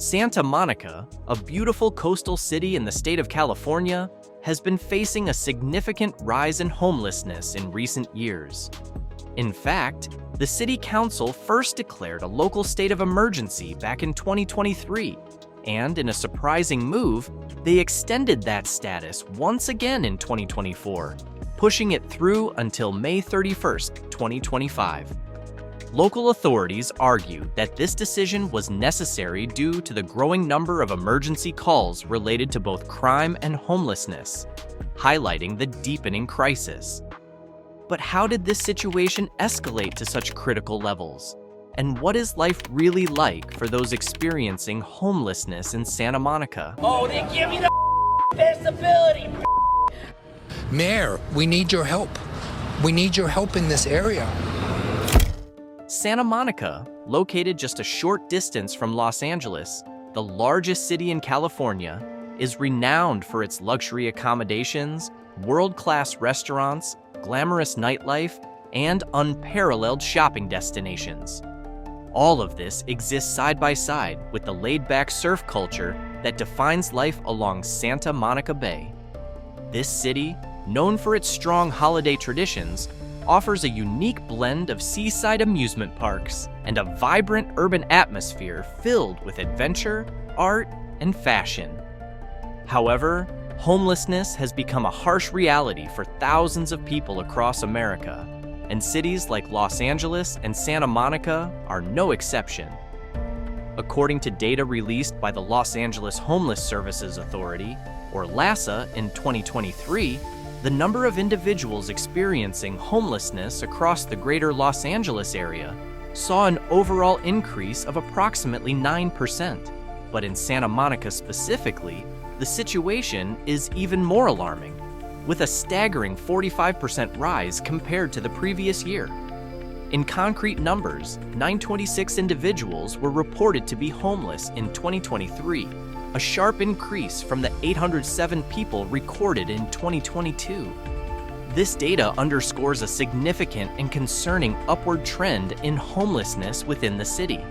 Santa Monica, a beautiful coastal city in the state of California, has been facing a significant rise in homelessness in recent years. In fact, the city council first declared a local state of emergency back in 2023, and in a surprising move, they extended that status once again in 2024, pushing it through until May 31st, 2025. Local authorities argue that this decision was necessary due to the growing number of emergency calls related to both crime and homelessness, highlighting the deepening crisis. But how did this situation escalate to such critical levels? And what is life really like for those experiencing homelessness in Santa Monica? Oh, they give me the disability. Mayor, we need your help. We need your help in this area. Santa Monica, located just a short distance from Los Angeles, the largest city in California, is renowned for its luxury accommodations, world-class restaurants, glamorous nightlife, and unparalleled shopping destinations. All of this exists side by side with the laid-back surf culture that defines life along Santa Monica Bay. This city, known for its strong holiday traditions, offers a unique blend of seaside amusement parks and a vibrant urban atmosphere filled with adventure, art, and fashion. However, homelessness has become a harsh reality for thousands of people across America, and cities like Los Angeles and Santa Monica are no exception. According to data released by the Los Angeles Homeless Services Authority, or LASA, in 2023, the number of individuals experiencing homelessness across the greater Los Angeles area saw an overall increase of approximately 9%. But in Santa Monica specifically, the situation is even more alarming, with a staggering 45% rise compared to the previous year. In concrete numbers, 926 individuals were reported to be homeless in 2023, a sharp increase from the 807 people recorded in 2022. This data underscores a significant and concerning upward trend in homelessness within the city.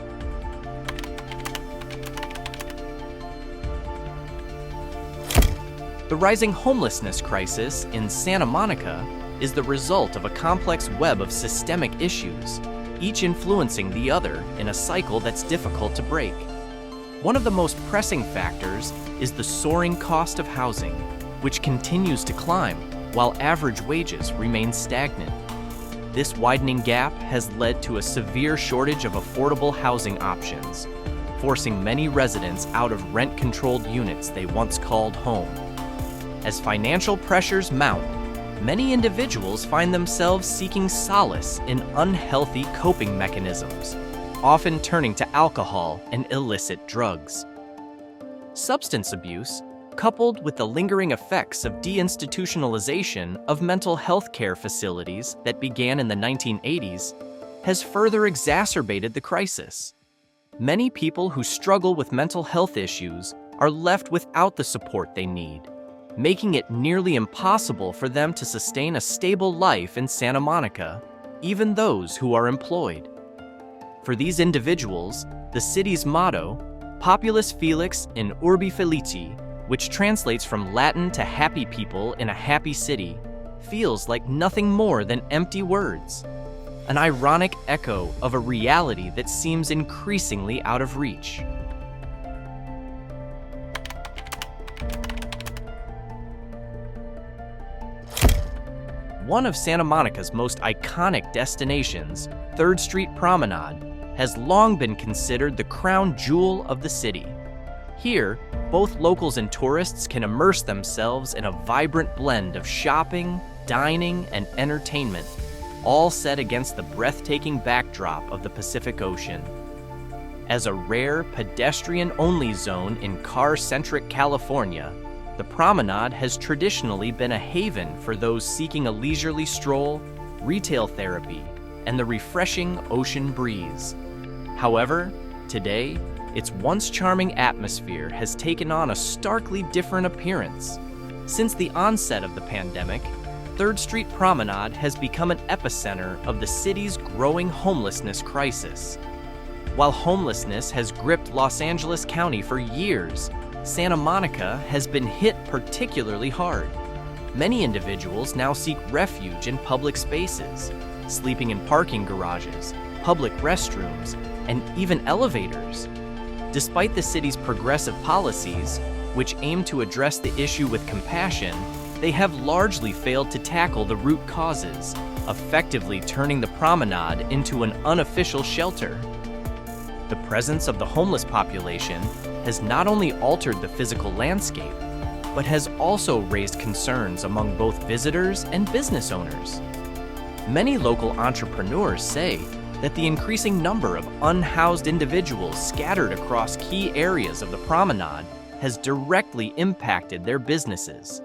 The rising homelessness crisis in Santa Monica is the result of a complex web of systemic issues, each influencing the other in a cycle that's difficult to break. One of the most pressing factors is the soaring cost of housing, which continues to climb while average wages remain stagnant. This widening gap has led to a severe shortage of affordable housing options, forcing many residents out of rent-controlled units they once called home. As financial pressures mount, many individuals find themselves seeking solace in unhealthy coping mechanisms, often turning to alcohol and illicit drugs. Substance abuse, coupled with the lingering effects of deinstitutionalization of mental health care facilities that began in the 1980s, has further exacerbated the crisis. Many people who struggle with mental health issues are left without the support they need, making it nearly impossible for them to sustain a stable life in Santa Monica, even those who are employed. For these individuals, the city's motto, Populus Felix in Urbi Felici, which translates from Latin to happy people in a happy city, feels like nothing more than empty words, an ironic echo of a reality that seems increasingly out of reach. One of Santa Monica's most iconic destinations, 3rd Street Promenade, has long been considered the crown jewel of the city. Here, both locals and tourists can immerse themselves in a vibrant blend of shopping, dining, and entertainment, all set against the breathtaking backdrop of the Pacific Ocean. As a rare pedestrian-only zone in car-centric California, the promenade has traditionally been a haven for those seeking a leisurely stroll, retail therapy, and the refreshing ocean breeze. However, today, its once charming atmosphere has taken on a starkly different appearance. Since the onset of the pandemic, 3rd Street Promenade has become an epicenter of the city's growing homelessness crisis. While homelessness has gripped Los Angeles County for years, Santa Monica has been hit particularly hard. Many individuals now seek refuge in public spaces, sleeping in parking garages, public restrooms, and even elevators. Despite the city's progressive policies, which aim to address the issue with compassion, they have largely failed to tackle the root causes, effectively turning the promenade into an unofficial shelter. The presence of the homeless population has not only altered the physical landscape, but has also raised concerns among both visitors and business owners. Many local entrepreneurs say that the increasing number of unhoused individuals scattered across key areas of the promenade has directly impacted their businesses.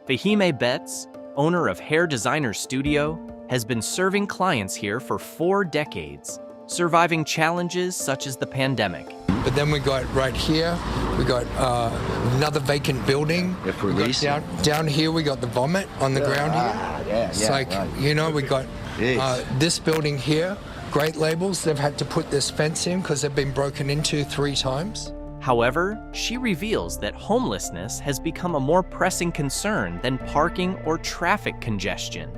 Fahime Betts, owner of Hair Designer Studio, has been serving clients here for 4 decades, surviving challenges such as the pandemic. But then we got right here, we got another vacant building. If we're We got leasing. down here, we got the vomit on the ground here. It's like, you know, we got this building here, Great Labels, they've had to put this fence in because they've been broken into 3 times. However, she reveals that homelessness has become a more pressing concern than parking or traffic congestion.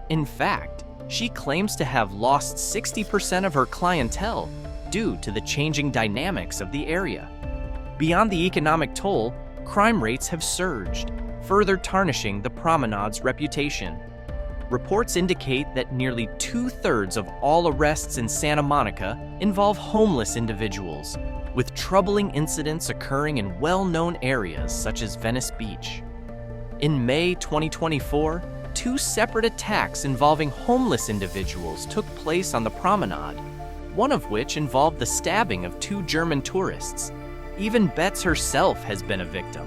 In fact, she claims to have lost 60% of her clientele due to the changing dynamics of the area. Beyond the economic toll, crime rates have surged, further tarnishing the promenade's reputation. Reports indicate that nearly 2/3 of all arrests in Santa Monica involve homeless individuals, with troubling incidents occurring in well-known areas such as Venice Beach. In May 2024, 2 separate attacks involving homeless individuals took place on the promenade, one of which involved the stabbing of 2 German tourists. Even Betts herself has been a victim,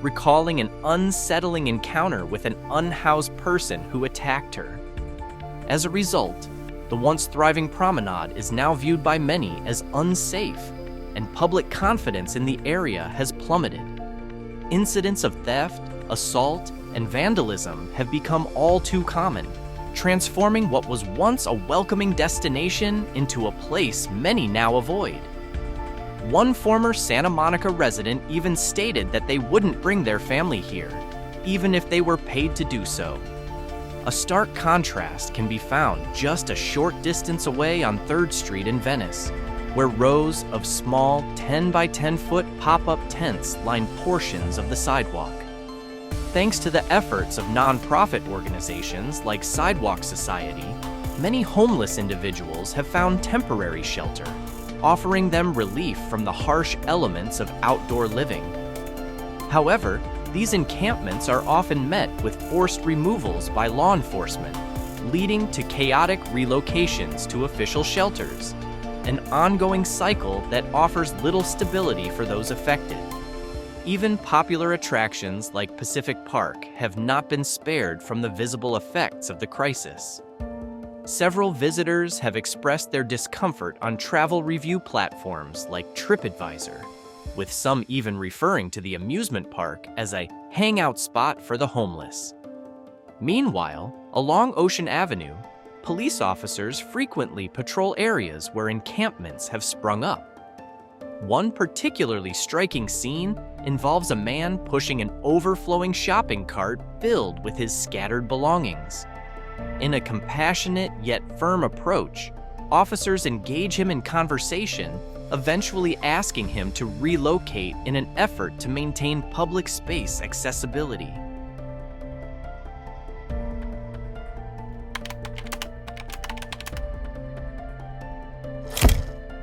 recalling an unsettling encounter with an unhoused person who attacked her. As a result, the once thriving promenade is now viewed by many as unsafe, and public confidence in the area has plummeted. Incidents of theft, assault, and vandalism have become all too common, transforming what was once a welcoming destination into a place many now avoid. One former Santa Monica resident even stated that they wouldn't bring their family here, even if they were paid to do so. A stark contrast can be found just a short distance away on 3rd Street in Venice, where rows of small 10 by 10 foot pop-up tents line portions of the sidewalk. Thanks to the efforts of nonprofit organizations like Sidewalk Society, many homeless individuals have found temporary shelter, offering them relief from the harsh elements of outdoor living. However, these encampments are often met with forced removals by law enforcement, leading to chaotic relocations to official shelters, an ongoing cycle that offers little stability for those affected. Even popular attractions like Pacific Park have not been spared from the visible effects of the crisis. Several visitors have expressed their discomfort on travel review platforms like TripAdvisor, with some even referring to the amusement park as a hangout spot for the homeless. Meanwhile, along Ocean Avenue, police officers frequently patrol areas where encampments have sprung up. One particularly striking scene involves a man pushing an overflowing shopping cart filled with his scattered belongings. In a compassionate yet firm approach, officers engage him in conversation, eventually asking him to relocate in an effort to maintain public space accessibility.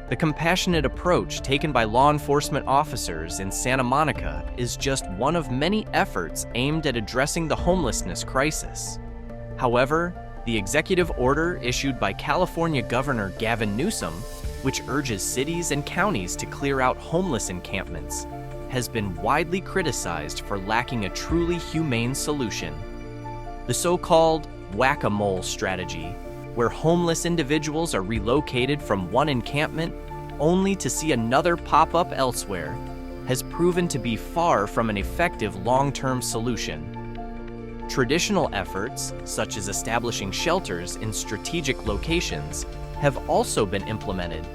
The compassionate approach taken by law enforcement officers in Santa Monica is just one of many efforts aimed at addressing the homelessness crisis. However, the executive order issued by California Governor Gavin Newsom, which urges cities and counties to clear out homeless encampments, has been widely criticized for lacking a truly humane solution. The so-called whack-a-mole strategy, where homeless individuals are relocated from one encampment only to see another pop up elsewhere, has proven to be far from an effective long-term solution. Traditional efforts, such as establishing shelters in strategic locations, have also been implemented,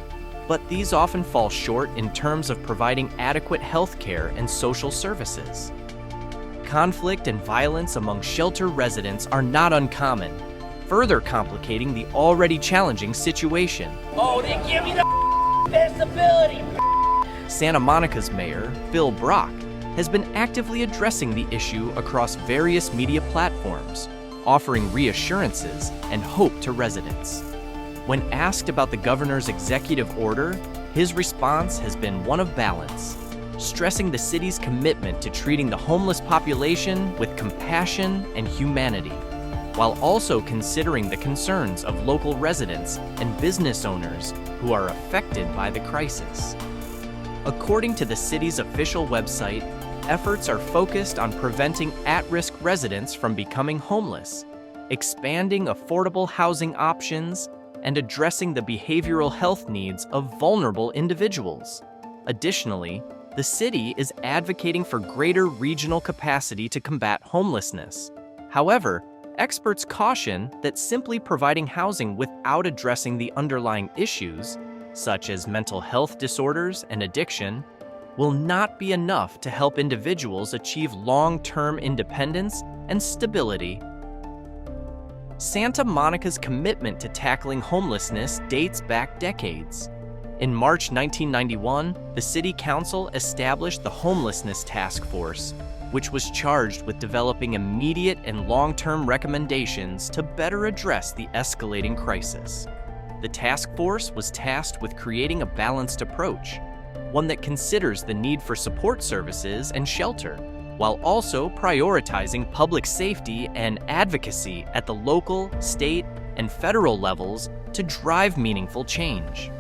but these often fall short in terms of providing adequate health care and social services. Conflict and violence among shelter residents are not uncommon, further complicating the already challenging situation. Oh, they give me the disability. Santa Monica's mayor, Bill Brock, has been actively addressing the issue across various media platforms, offering reassurances and hope to residents. When asked about the governor's executive order, his response has been one of balance, stressing the city's commitment to treating the homeless population with compassion and humanity, while also considering the concerns of local residents and business owners who are affected by the crisis. According to the city's official website, efforts are focused on preventing at-risk residents from becoming homeless, expanding affordable housing options, and addressing the behavioral health needs of vulnerable individuals. Additionally, the city is advocating for greater regional capacity to combat homelessness. However, experts caution that simply providing housing without addressing the underlying issues, such as mental health disorders and addiction, will not be enough to help individuals achieve long-term independence and stability. Santa Monica's commitment to tackling homelessness dates back decades. In March 1991, the City Council established the Homelessness Task Force, which was charged with developing immediate and long-term recommendations to better address the escalating crisis. The task force was tasked with creating a balanced approach, one that considers the need for support services and shelter, while also prioritizing public safety and advocacy at the local, state, and federal levels to drive meaningful change.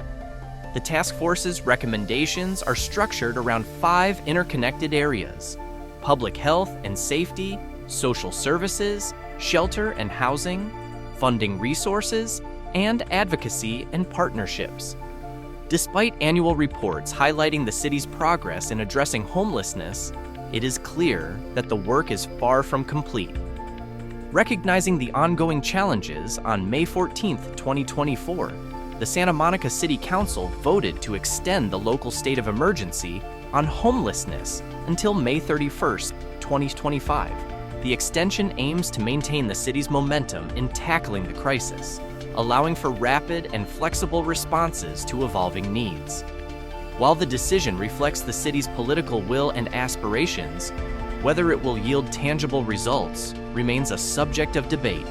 The task force's recommendations are structured around 5 interconnected areas: public health and safety, social services, shelter and housing, funding resources, and advocacy and partnerships. Despite annual reports highlighting the city's progress in addressing homelessness, it is clear that the work is far from complete. Recognizing the ongoing challenges, on May 14, 2024, the Santa Monica City Council voted to extend the local state of emergency on homelessness until May 31, 2025. The extension aims to maintain the city's momentum in tackling the crisis, allowing for rapid and flexible responses to evolving needs. While the decision reflects the city's political will and aspirations, whether it will yield tangible results remains a subject of debate.